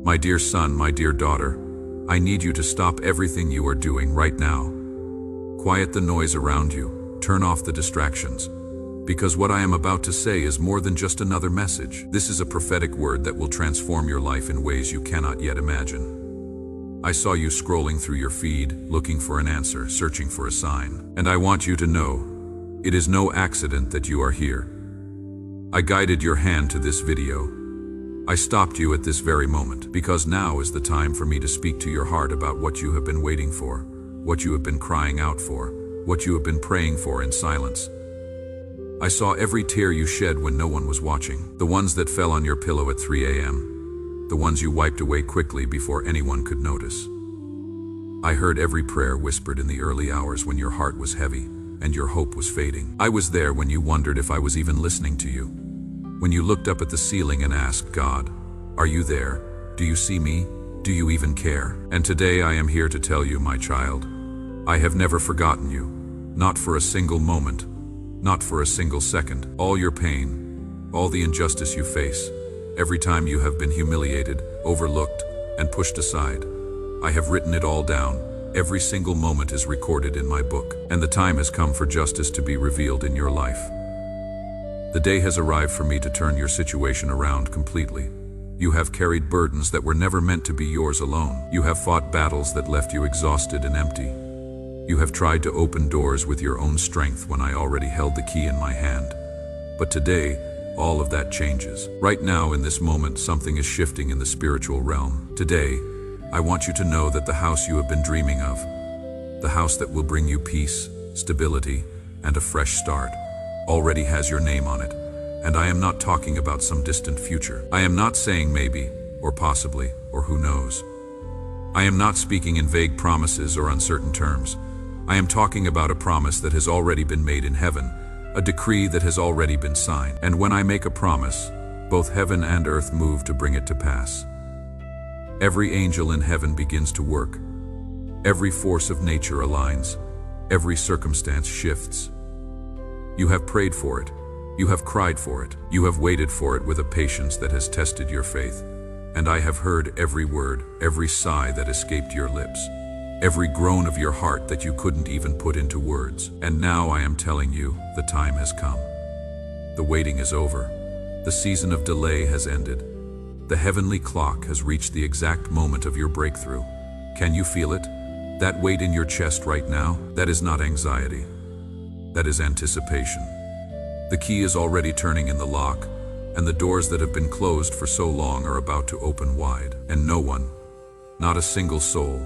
My dear son, my dear daughter, I need you to stop everything you are doing right now. Quiet the noise around you, turn off the distractions, because what I am about to say is more than just another message. This is a prophetic word that will transform your life in ways you cannot yet imagine. I saw you scrolling through your feed, looking for an answer, searching for a sign. And I want you to know, it is no accident that you are here. I guided your hand to this video. I stopped you at this very moment, because now is the time for me to speak to your heart about what you have been waiting for, what you have been crying out for, what you have been praying for in silence. I saw every tear you shed when no one was watching, the ones that fell on your pillow at 3 a.m., the ones you wiped away quickly before anyone could notice. I heard every prayer whispered in the early hours when your heart was heavy and your hope was fading. I was there when you wondered if I was even listening to you. When you looked up at the ceiling and asked God, "Are you there? Do you see me? Do you even care?" And today I am here to tell you, my child, I have never forgotten you, not for a single moment, not for a single second. All your pain, all the injustice you face, every time you have been humiliated, overlooked, and pushed aside, I have written it all down. Every single moment is recorded in my book, and the time has come for justice to be revealed in your life. The day has arrived for me to turn your situation around completely. You have carried burdens that were never meant to be yours alone. You have fought battles that left you exhausted and empty. You have tried to open doors with your own strength when I already held the key in my hand. But today, all of that changes. Right now, in this moment, something is shifting in the spiritual realm. Today, I want you to know that the house you have been dreaming of, the house that will bring you peace, stability, and a fresh start, already has your name on it. And I am not talking about some distant future. I am not saying maybe, or possibly, or who knows. I am not speaking in vague promises or uncertain terms. I am talking about a promise that has already been made in heaven, a decree that has already been signed. And when I make a promise, both heaven and earth move to bring it to pass. Every angel in heaven begins to work. Every force of nature aligns. Every circumstance shifts. You have prayed for it. You have cried for it. You have waited for it with a patience that has tested your faith. And I have heard every word, every sigh that escaped your lips, every groan of your heart that you couldn't even put into words. And now I am telling you, the time has come. The waiting is over. The season of delay has ended. The heavenly clock has reached the exact moment of your breakthrough. Can you feel it? That weight in your chest right now? That is not anxiety. That is anticipation. The key is already turning in the lock, and the doors that have been closed for so long are about to open wide. And no one, not a single soul,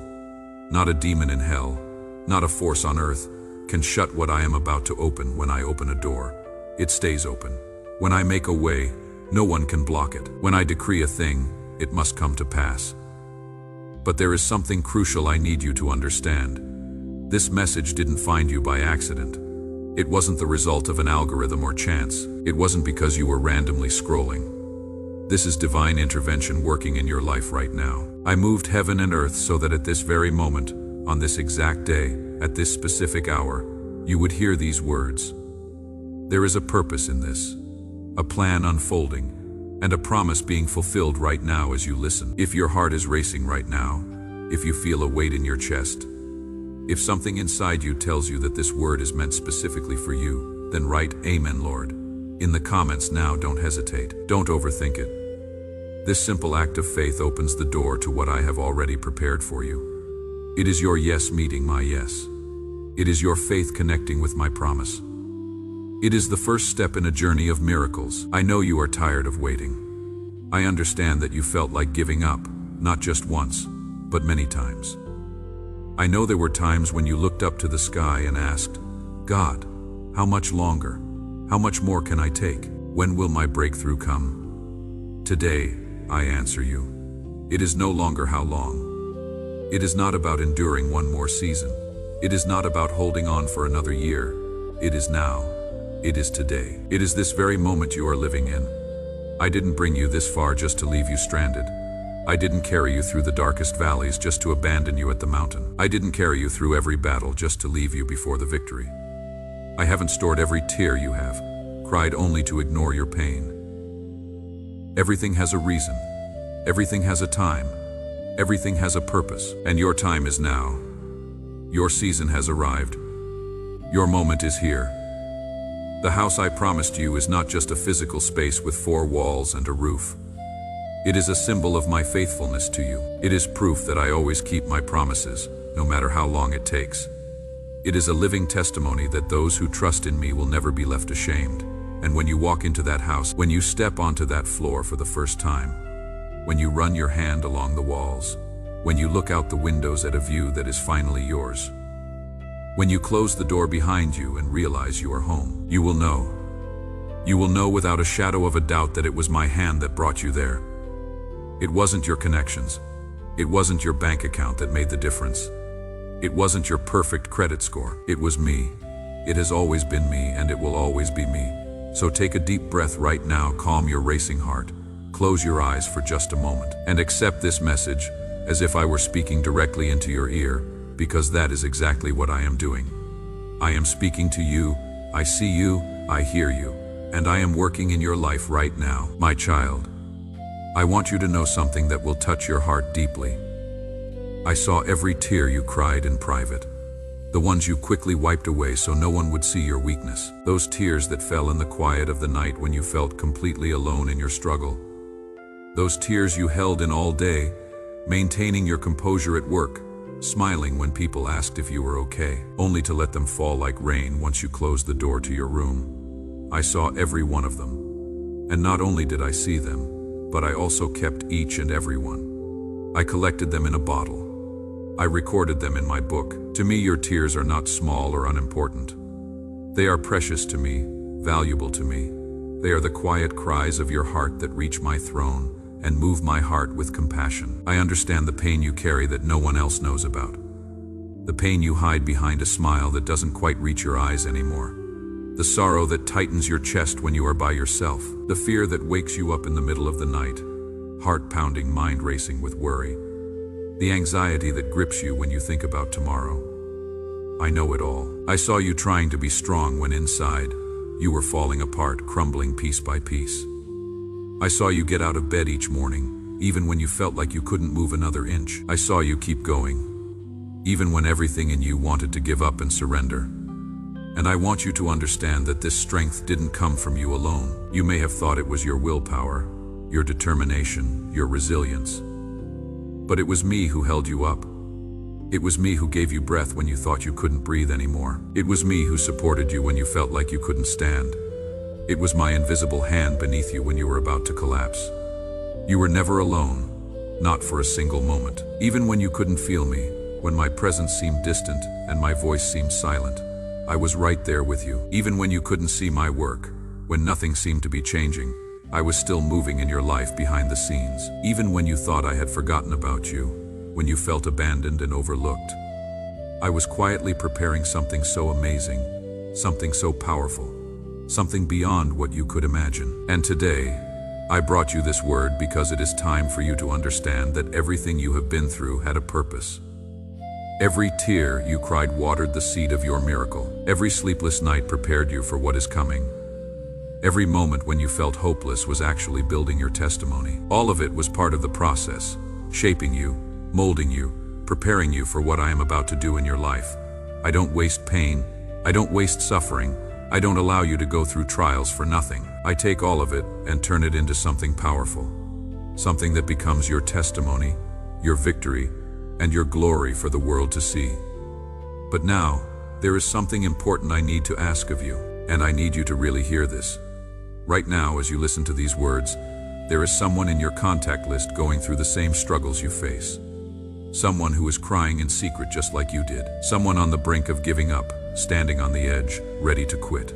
not a demon in hell, not a force on earth, can shut what I am about to open. When I open a door, it stays open. When I make a way, no one can block it. When I decree a thing, it must come to pass. But there is something crucial I need you to understand. This message didn't find you by accident. It wasn't the result of an algorithm or chance. It wasn't because you were randomly scrolling. This is divine intervention working in your life right now. I moved heaven and earth so that at this very moment, on this exact day, at this specific hour, you would hear these words. There is a purpose in this, a plan unfolding, and a promise being fulfilled right now as you listen. If your heart is racing right now, if you feel a weight in your chest, if something inside you tells you that this word is meant specifically for you, then write "Amen, Lord" in the comments now. Don't hesitate. Don't overthink it. This simple act of faith opens the door to what I have already prepared for you. It is your yes meeting my yes. It is your faith connecting with my promise. It is the first step in a journey of miracles. I know you are tired of waiting. I understand that you felt like giving up, not just once, but many times. I know there were times when you looked up to the sky and asked, "God, how much longer? How much more can I take? When will my breakthrough come?" Today, I answer you. It is no longer how long. It is not about enduring one more season. It is not about holding on for another year. It is now. It is today. It is this very moment you are living in. I didn't bring you this far just to leave you stranded. I didn't carry you through the darkest valleys just to abandon you at the mountain. I didn't carry you through every battle just to leave you before the victory. I haven't stored every tear you have, cried only to ignore your pain. Everything has a reason. Everything has a time. Everything has a purpose. And your time is now. Your season has arrived. Your moment is here. The house I promised you is not just a physical space with 4 walls and a roof. It is a symbol of my faithfulness to you. It is proof that I always keep my promises, no matter how long it takes. It is a living testimony that those who trust in me will never be left ashamed. And when you walk into that house, when you step onto that floor for the first time, when you run your hand along the walls, when you look out the windows at a view that is finally yours, when you close the door behind you and realize you are home, you will know. You will know without a shadow of a doubt that it was my hand that brought you there. It wasn't your connections. It wasn't your bank account that made the difference. It wasn't your perfect credit score. It was me. It has always been me, and it will always be me. So take a deep breath right now, calm your racing heart, close your eyes for just a moment, and accept this message as if I were speaking directly into your ear, because that is exactly what I am doing. I am speaking to you, I see you, I hear you, and I am working in your life right now. My child, I want you to know something that will touch your heart deeply. I saw every tear you cried in private. The ones you quickly wiped away so no one would see your weakness. Those tears that fell in the quiet of the night when you felt completely alone in your struggle. Those tears you held in all day, maintaining your composure at work, smiling when people asked if you were okay, only to let them fall like rain once you closed the door to your room. I saw every one of them. And not only did I see them, but I also kept each and every one. I collected them in a bottle. I recorded them in my book. To me, your tears are not small or unimportant. They are precious to me, valuable to me. They are the quiet cries of your heart that reach my throne and move my heart with compassion. I understand the pain you carry that no one else knows about. The pain you hide behind a smile that doesn't quite reach your eyes anymore. The sorrow that tightens your chest when you are by yourself. The fear that wakes you up in the middle of the night, heart pounding, mind racing with worry. The anxiety that grips you when you think about tomorrow. I know it all. I saw you trying to be strong when inside, you were falling apart, crumbling piece by piece. I saw you get out of bed each morning, even when you felt like you couldn't move another inch. I saw you keep going, even when everything in you wanted to give up and surrender. And I want you to understand that this strength didn't come from you alone. You may have thought it was your willpower, your determination, your resilience. But it was me who held you up. It was me who gave you breath when you thought you couldn't breathe anymore. It was me who supported you when you felt like you couldn't stand. It was my invisible hand beneath you when you were about to collapse. You were never alone, not for a single moment. Even when you couldn't feel me, when my presence seemed distant and my voice seemed silent, I was right there with you. Even when you couldn't see my work, when nothing seemed to be changing, I was still moving in your life behind the scenes. Even when you thought I had forgotten about you, when you felt abandoned and overlooked, I was quietly preparing something so amazing, something so powerful, something beyond what you could imagine. And today, I brought you this word because it is time for you to understand that everything you have been through had a purpose. Every tear you cried watered the seed of your miracle. Every sleepless night prepared you for what is coming. Every moment when you felt hopeless was actually building your testimony. All of it was part of the process, shaping you, molding you, preparing you for what I am about to do in your life. I don't waste pain. I don't waste suffering. I don't allow you to go through trials for nothing. I take all of it and turn it into something powerful. Something that becomes your testimony, your victory, and your glory for the world to see. But now, there is something important I need to ask of you, and I need you to really hear this. Right now, as you listen to these words, there is someone in your contact list going through the same struggles you face. Someone who is crying in secret just like you did. Someone on the brink of giving up, standing on the edge, ready to quit.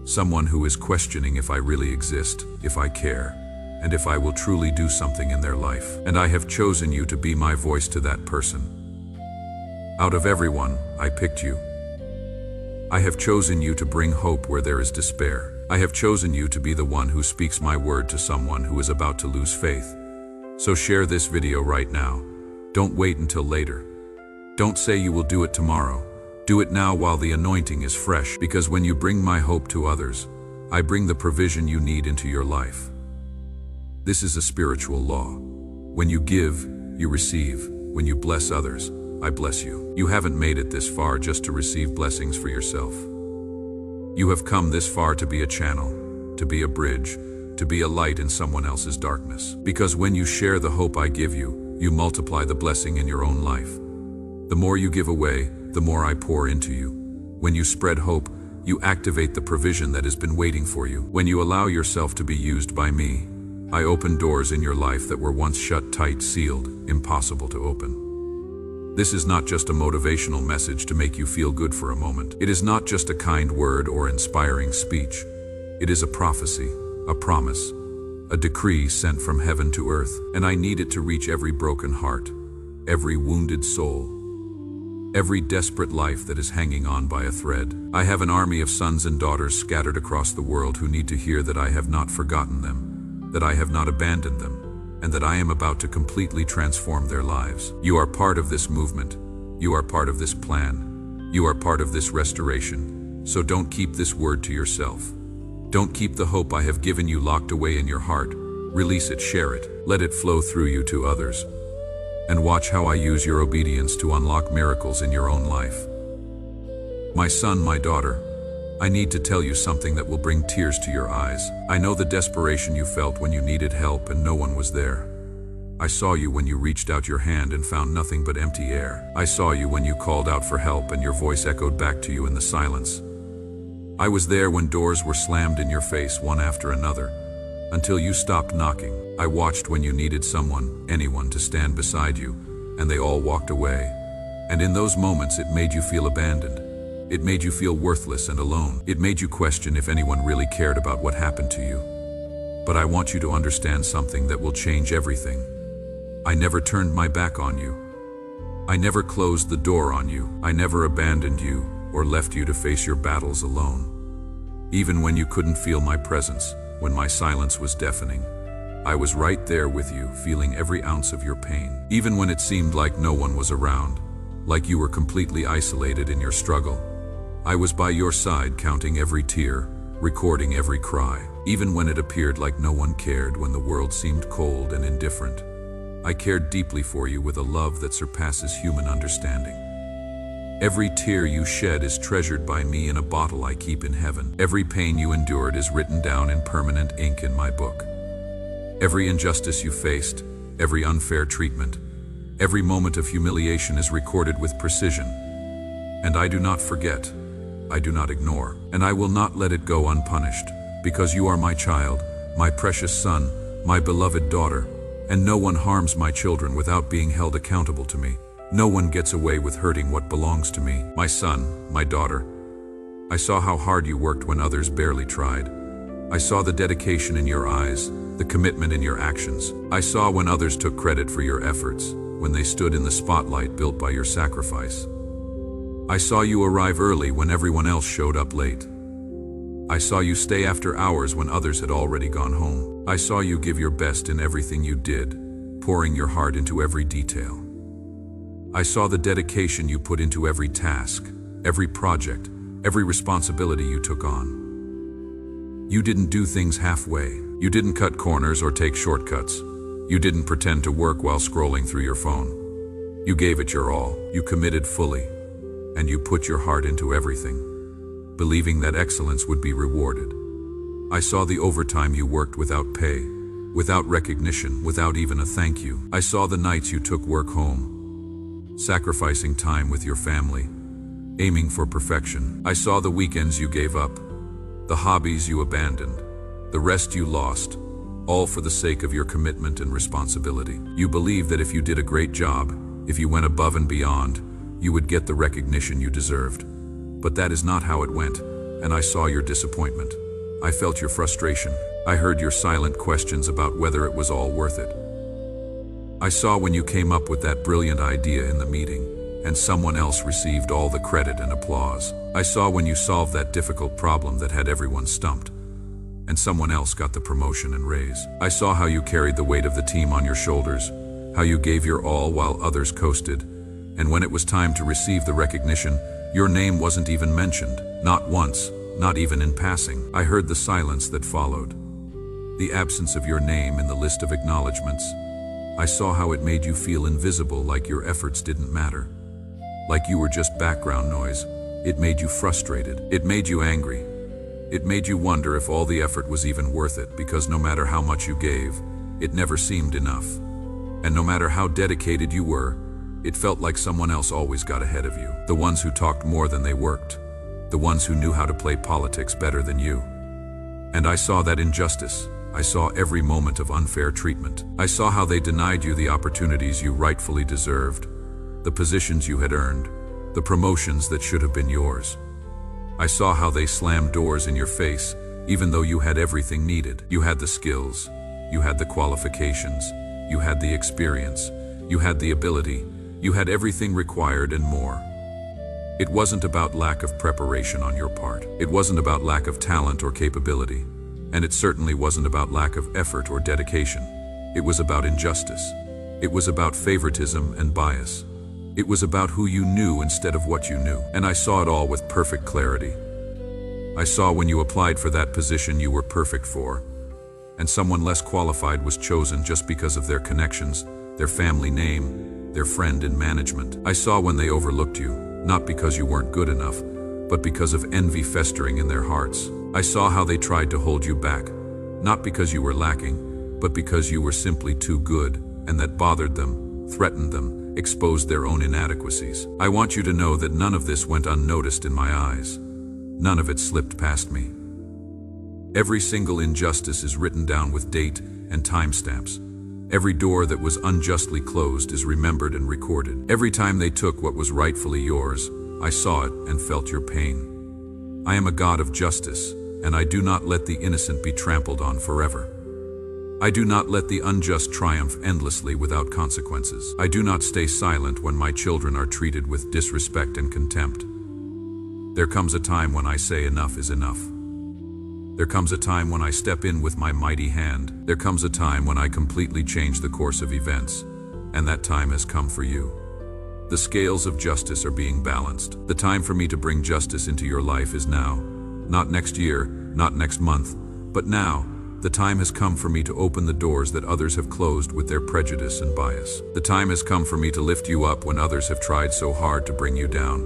Someone who is questioning if I really exist, if I care, and if I will truly do something in their life. And I have chosen you to be my voice to that person. Out of everyone, I picked you. I have chosen you to bring hope where there is despair. I have chosen you to be the one who speaks my word to someone who is about to lose faith. So share this video right now. Don't wait until later. Don't say you will do it tomorrow. Do it now while the anointing is fresh, because when you bring my hope to others, I bring the provision you need into your life. This is a spiritual law. When you give, you receive. When you bless others, I bless you. You haven't made it this far just to receive blessings for yourself. You have come this far to be a channel, to be a bridge, to be a light in someone else's darkness. Because when you share the hope I give you, you multiply the blessing in your own life. The more you give away, the more I pour into you. When you spread hope, you activate the provision that has been waiting for you. When you allow yourself to be used by me, I open doors in your life that were once shut tight, sealed, impossible to open. This is not just a motivational message to make you feel good for a moment. It is not just a kind word or inspiring speech. It is a prophecy, a promise, a decree sent from heaven to earth, and I need it to reach every broken heart, every wounded soul, every desperate life that is hanging on by a thread. I have an army of sons and daughters scattered across the world who need to hear that I have not forgotten them, that I have not abandoned them, and that I am about to completely transform their lives. You are part of this movement. You are part of this plan. You are part of this restoration. So don't keep this word to yourself. Don't keep the hope I have given you locked away in your heart. Release it, share it, let it flow through you to others. And watch how I use your obedience to unlock miracles in your own life. My son, my daughter, I need to tell you something that will bring tears to your eyes. I know the desperation you felt when you needed help and no one was there. I saw you when you reached out your hand and found nothing but empty air. I saw you when you called out for help and your voice echoed back to you in the silence. I was there when doors were slammed in your face one after another, until you stopped knocking. I watched when you needed someone, anyone, to stand beside you, and they all walked away. And in those moments it made you feel abandoned. It made you feel worthless and alone. It made you question if anyone really cared about what happened to you. But I want you to understand something that will change everything. I never turned my back on you. I never closed the door on you. I never abandoned you or left you to face your battles alone. Even when you couldn't feel my presence, when my silence was deafening, I was right there with you, feeling every ounce of your pain. Even when it seemed like no one was around, like you were completely isolated in your struggle, I was by your side, counting every tear, recording every cry. Even when it appeared like no one cared, when the world seemed cold and indifferent, I cared deeply for you with a love that surpasses human understanding. Every tear you shed is treasured by me in a bottle I keep in heaven. Every pain you endured is written down in permanent ink in my book. Every injustice you faced, every unfair treatment, every moment of humiliation is recorded with precision. And I do not forget, I do not ignore, and I will not let it go unpunished, because you are my child, my precious son, my beloved daughter, and no one harms my children without being held accountable to me. No one gets away with hurting what belongs to me. My son, my daughter, I saw how hard you worked when others barely tried. I saw the dedication in your eyes, the commitment in your actions. I saw when others took credit for your efforts, when they stood in the spotlight built by your sacrifice. I saw you arrive early when everyone else showed up late. I saw you stay after hours when others had already gone home. I saw you give your best in everything you did, pouring your heart into every detail. I saw the dedication you put into every task, every project, every responsibility you took on. You didn't do things halfway. You didn't cut corners or take shortcuts. You didn't pretend to work while scrolling through your phone. You gave it your all. You committed fully. And you put your heart into everything, believing that excellence would be rewarded. I saw the overtime you worked without pay, without recognition, without even a thank you. I saw the nights you took work home, sacrificing time with your family, aiming for perfection. I saw the weekends you gave up, the hobbies you abandoned, the rest you lost, all for the sake of your commitment and responsibility. You believed that if you did a great job, if you went above and beyond, you would get the recognition you deserved. But that is not how it went, and I saw your disappointment. I felt your frustration. I heard your silent questions about whether it was all worth it. I saw when you came up with that brilliant idea in the meeting, and someone else received all the credit and applause. I saw when you solved that difficult problem that had everyone stumped, and someone else got the promotion and raise. I saw how you carried the weight of the team on your shoulders, how you gave your all while others coasted, and when it was time to receive the recognition, your name wasn't even mentioned, not once, not even in passing. I heard the silence that followed. the absence of your name in the list of acknowledgments. I saw how it made you feel invisible, like your efforts didn't matter, like you were just background noise. It made you frustrated. It made you angry. It made you wonder if all the effort was even worth it, because no matter how much you gave, it never seemed enough. And no matter how dedicated you were, it felt like someone else always got ahead of you. The ones who talked more than they worked. The ones who knew how to play politics better than you. And I saw that injustice. I saw every moment of unfair treatment. I saw how they denied you the opportunities you rightfully deserved, the positions you had earned, the promotions that should have been yours. I saw how they slammed doors in your face, even though you had everything needed. You had the skills, you had the qualifications, you had the experience, you had the ability, you had everything required and more. It wasn't about lack of preparation on your part. It wasn't about lack of talent or capability. And it certainly wasn't about lack of effort or dedication. It was about injustice. It was about favoritism and bias. It was about who you knew instead of what you knew. And I saw it all with perfect clarity. I saw when you applied for that position you were perfect for, and someone less qualified was chosen just because of their connections, their family name, their friend in management. I saw when they overlooked you, not because you weren't good enough, but because of envy festering in their hearts. I saw how they tried to hold you back, not because you were lacking, but because you were simply too good, and that bothered them, threatened them, exposed their own inadequacies. I want you to know that none of this went unnoticed in my eyes. None of it slipped past me. Every single injustice is written down with date and timestamps. Every door that was unjustly closed is remembered and recorded. Every time they took what was rightfully yours, I saw it and felt your pain. I am a God of justice, and I do not let the innocent be trampled on forever. I do not let the unjust triumph endlessly without consequences. I do not stay silent when my children are treated with disrespect and contempt. There comes a time when I say enough is enough. There comes a time when I step in with my mighty hand. There comes a time when I completely change the course of events, and that time has come for you. The scales of justice are being balanced. The time for me to bring justice into your life is now. Not next year, not next month, but now. The time has come for me to open the doors that others have closed with their prejudice and bias. The time has come for me to lift you up when others have tried so hard to bring you down.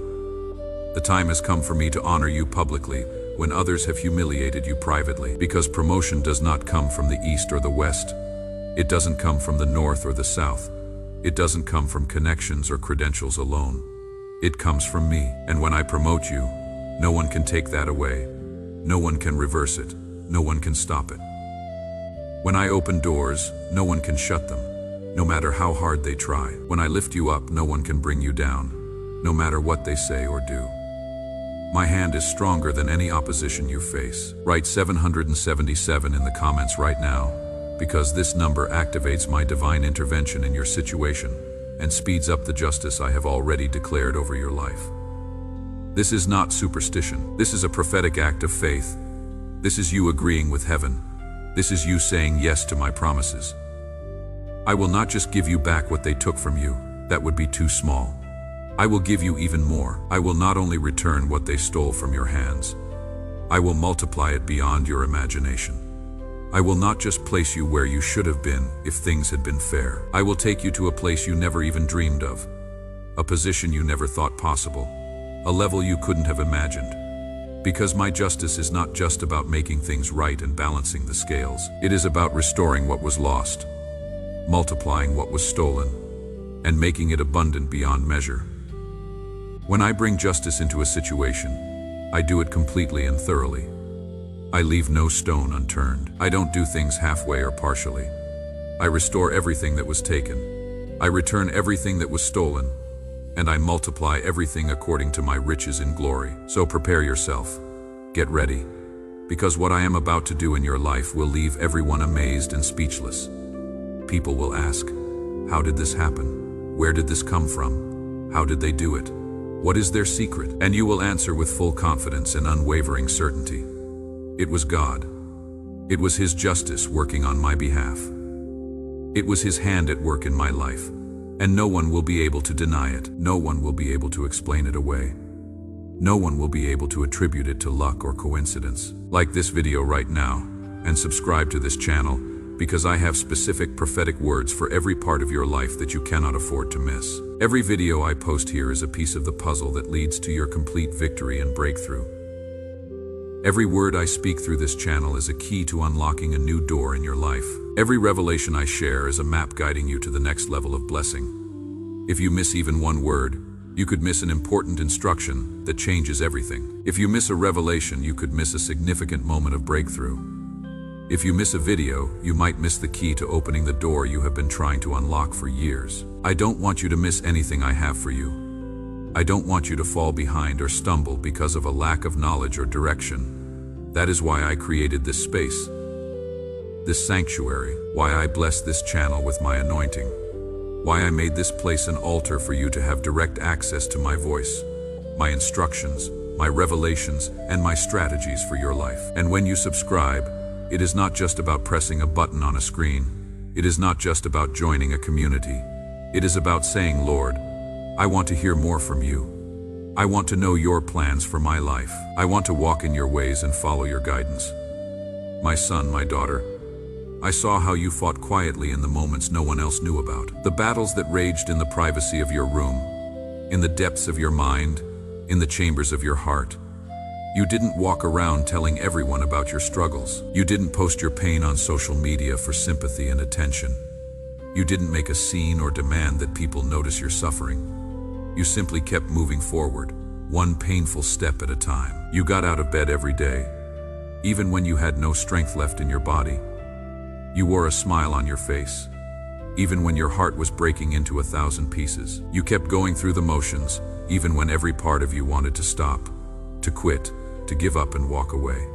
The time has come for me to honor you publicly when others have humiliated you privately. Because promotion does not come from the east or the west. It doesn't come from the north or the south. It doesn't come from connections or credentials alone. It comes from me. And when I promote you, no one can take that away. No one can reverse it. No one can stop it. When I open doors, no one can shut them, no matter how hard they try. When I lift you up, no one can bring you down, no matter what they say or do. My hand is stronger than any opposition you face. Write 777 in the comments right now, because this number activates my divine intervention in your situation and speeds up the justice I have already declared over your life. This is not superstition. This is a prophetic act of faith. This is you agreeing with heaven. This is you saying yes to my promises. I will not just give you back what they took from you. That would be too small. I will give you even more. I will not only return what they stole from your hands. I will multiply it beyond your imagination. I will not just place you where you should have been if things had been fair. I will take you to a place you never even dreamed of, a position you never thought possible, a level you couldn't have imagined. Because my justice is not just about making things right and balancing the scales. It is about restoring what was lost, multiplying what was stolen, and making it abundant beyond measure. When I bring justice into a situation, I do it completely and thoroughly. I leave no stone unturned. I don't do things halfway or partially. I restore everything that was taken. I return everything that was stolen, and I multiply everything according to my riches in glory. So prepare yourself. Get ready, because what I am about to do in your life will leave everyone amazed and speechless. People will ask, how did this happen? Where did this come from? How did they do it? What is their secret? And you will answer with full confidence and unwavering certainty. It was God. It was His justice working on my behalf. It was His hand at work in my life. And no one will be able to deny it. No one will be able to explain it away. No one will be able to attribute it to luck or coincidence. Like this video right now, and subscribe to this channel because I have specific prophetic words for every part of your life that you cannot afford to miss. Every video I post here is a piece of the puzzle that leads to your complete victory and breakthrough. Every word I speak through this channel is a key to unlocking a new door in your life. Every revelation I share is a map guiding you to the next level of blessing. If you miss even one word, you could miss an important instruction that changes everything. If you miss a revelation, you could miss a significant moment of breakthrough. If you miss a video, you might miss the key to opening the door you have been trying to unlock for years. I don't want you to miss anything I have for you. I don't want you to fall behind or stumble because of a lack of knowledge or direction. That is why I created this space, this sanctuary, why I bless this channel with my anointing, why I made this place an altar for you to have direct access to my voice, my instructions, my revelations, and my strategies for your life. And when you subscribe, it is not just about pressing a button on a screen. It is not just about joining a community. It is about saying, Lord, I want to hear more from you. I want to know your plans for my life. I want to walk in your ways and follow your guidance. My son, my daughter, I saw how you fought quietly in the moments no one else knew about. The battles that raged in the privacy of your room, in the depths of your mind, in the chambers of your heart. You didn't walk around telling everyone about your struggles. You didn't post your pain on social media for sympathy and attention. You didn't make a scene or demand that people notice your suffering. You simply kept moving forward, one painful step at a time. You got out of bed every day, even when you had no strength left in your body. You wore a smile on your face, even when your heart was breaking into 1,000 pieces. You kept going through the motions, even when every part of you wanted to stop, to quit, to give up and walk away.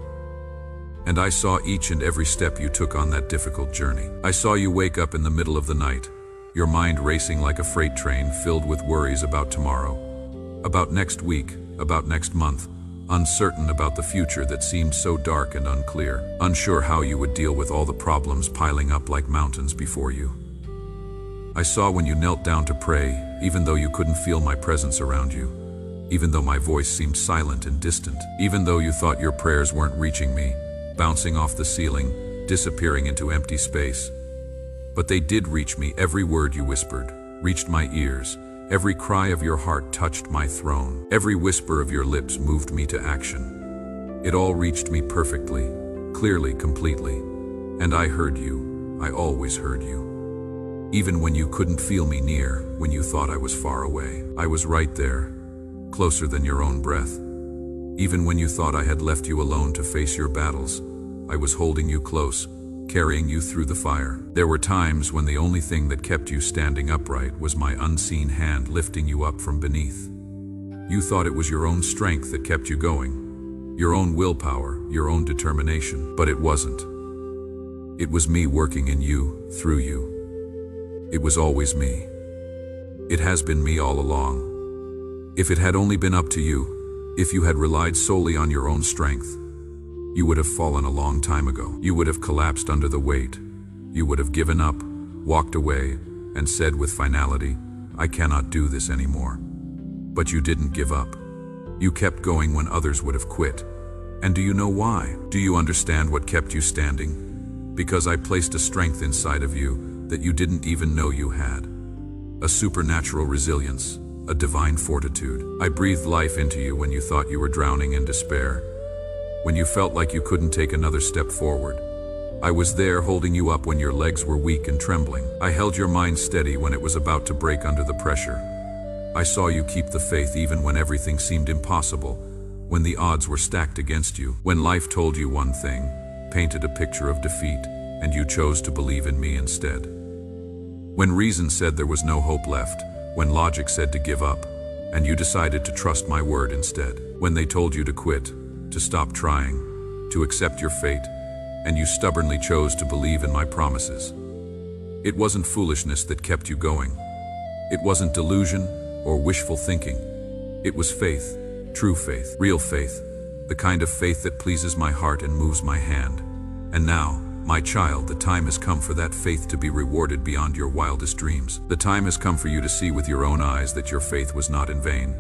And I saw each and every step you took on that difficult journey. I saw you wake up in the middle of the night, your mind racing like a freight train filled with worries about tomorrow, about next week, about next month, uncertain about the future that seemed so dark and unclear, unsure how you would deal with all the problems piling up like mountains before you. I saw when you knelt down to pray, even though you couldn't feel my presence around you, even though my voice seemed silent and distant, even though you thought your prayers weren't reaching me, bouncing off the ceiling, disappearing into empty space. But they did reach me. Every word you whispered reached my ears. Every cry of your heart touched my throne. Every whisper of your lips moved me to action. It all reached me perfectly, clearly, completely. And I heard you. I always heard you. Even when you couldn't feel me near, when you thought I was far away, I was right there, closer than your own breath. Even when you thought I had left you alone to face your battles, I was holding you close, carrying you through the fire. There were times when the only thing that kept you standing upright was my unseen hand lifting you up from beneath. You thought it was your own strength that kept you going, your own willpower, your own determination, but it wasn't. It was me working in you, through you. It was always me. It has been me all along. If it had only been up to you, if you had relied solely on your own strength, you would have fallen a long time ago. You would have collapsed under the weight. You would have given up, walked away, and said with finality, I cannot do this anymore. But you didn't give up. You kept going when others would have quit. And do you know why? Do you understand what kept you standing? Because I placed a strength inside of you that you didn't even know you had. A supernatural resilience, a divine fortitude. I breathed life into you when you thought you were drowning in despair. When you felt like you couldn't take another step forward. I was there holding you up when your legs were weak and trembling. I held your mind steady when it was about to break under the pressure. I saw you keep the faith even when everything seemed impossible, when the odds were stacked against you, when life told you one thing, painted a picture of defeat, and you chose to believe in me instead. When reason said there was no hope left, when logic said to give up, and you decided to trust my word instead. When they told you to quit, to stop trying, to accept your fate, and you stubbornly chose to believe in my promises. It wasn't foolishness that kept you going. It wasn't delusion or wishful thinking. It was faith, true faith, real faith, the kind of faith that pleases my heart and moves my hand. And now, my child, the time has come for that faith to be rewarded beyond your wildest dreams. The time has come for you to see with your own eyes that your faith was not in vain.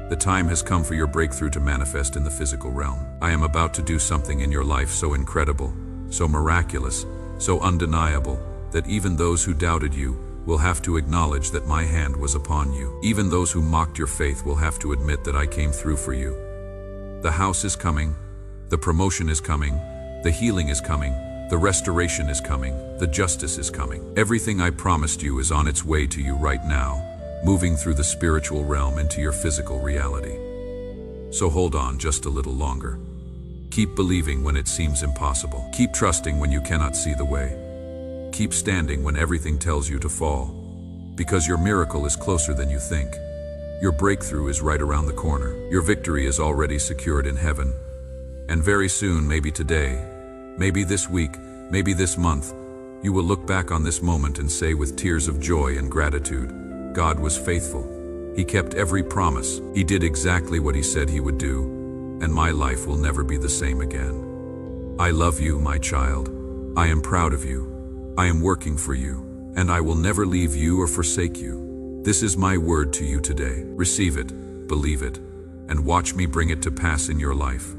The time has come for your breakthrough to manifest in the physical realm. I am about to do something in your life so incredible, so miraculous, so undeniable, that even those who doubted you will have to acknowledge that my hand was upon you. Even those who mocked your faith will have to admit that I came through for you. The house is coming, the promotion is coming, the healing is coming, the restoration is coming, the justice is coming. Everything I promised you is on its way to you right now, moving through the spiritual realm into your physical reality. So hold on just a little longer. Keep believing when it seems impossible. Keep trusting when you cannot see the way. Keep standing when everything tells you to fall, because your miracle is closer than you think. Your breakthrough is right around the corner. Your victory is already secured in heaven. And very soon, maybe today, maybe this week, maybe this month, you will look back on this moment and say with tears of joy and gratitude, God was faithful. He kept every promise. He did exactly what he said he would do, and my life will never be the same again. I love you, my child. I am proud of you. I am working for you, and I will never leave you or forsake you. This is my word to you today. Receive it, believe it, and watch me bring it to pass in your life.